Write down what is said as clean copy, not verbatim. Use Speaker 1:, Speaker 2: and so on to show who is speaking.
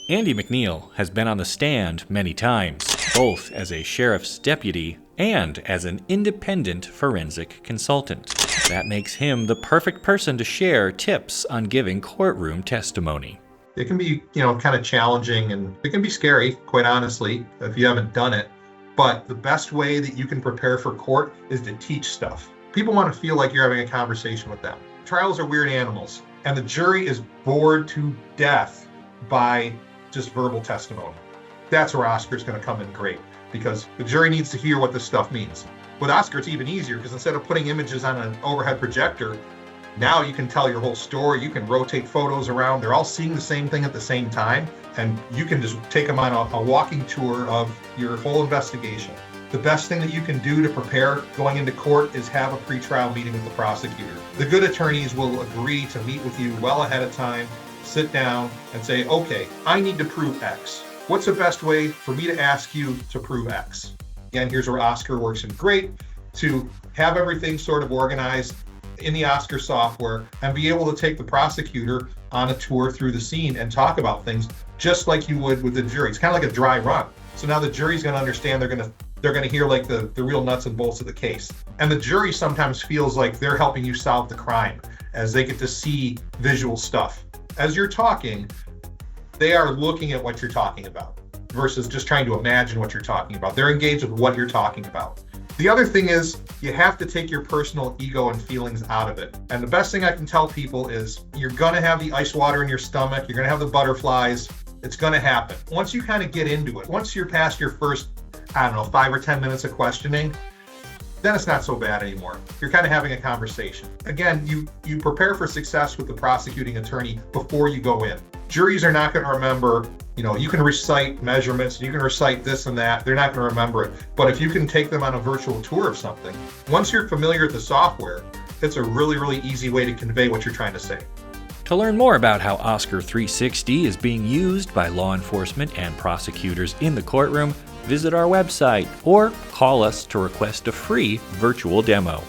Speaker 1: Andy McNeill has been on the stand many times, both as a sheriff's deputy and as an independent forensic consultant. That makes him the perfect person to share tips on giving courtroom testimony.
Speaker 2: It can be, kind of challenging, and it can be scary, quite honestly, if you haven't done it. But the best way that you can prepare for court is to teach stuff. People want to feel like you're having a conversation with them. Trials are weird animals, and the jury is bored to death by just verbal testimony. That's where Oscar's going to come in great, because the jury needs to hear what this stuff means. With Oscar, it's even easier, because instead of putting images on an overhead projector, now you can tell your whole story. You can rotate photos around. They're all seeing the same thing at the same time, and you can just take them on a walking tour of your whole investigation. The best thing that you can do to prepare going into court is have a pre-trial meeting with the prosecutor. The good attorneys will agree to meet with you well ahead of time, sit down and say, okay, I need to prove X. What's the best way for me to ask you to prove X? Again, here's where Oscar works in great, to have everything sort of organized in the Oscar software and be able to take the prosecutor on a tour through the scene and talk about things just like you would with the jury. It's kind of like a dry run. So now the jury's going to understand, they're going to hear like the real nuts and bolts of the case. And the jury sometimes feels like they're helping you solve the crime as they get to see visual stuff. As you're talking, they are looking at what you're talking about versus just trying to imagine what you're talking about. They're engaged with what you're talking about. The other thing is you have to take your personal ego and feelings out of it. And the best thing I can tell people is you're going to have the ice water in your stomach. You're going to have the butterflies. It's going to happen. Once you kind of get into it, once you're past your first, 5 or 10 minutes of questioning, then it's not so bad anymore. You're kind of having a conversation. Again, you prepare for success with the prosecuting attorney before you go in. Juries are not going to remember, you can recite measurements, you can recite this and that. They're not going to remember it. But if you can take them on a virtual tour of something, once you're familiar with the software, it's a really, really easy way to convey what you're trying to say.
Speaker 1: To learn more about how OSCR360 is being used by law enforcement and prosecutors in the courtroom, visit our website or call us to request a free virtual demo.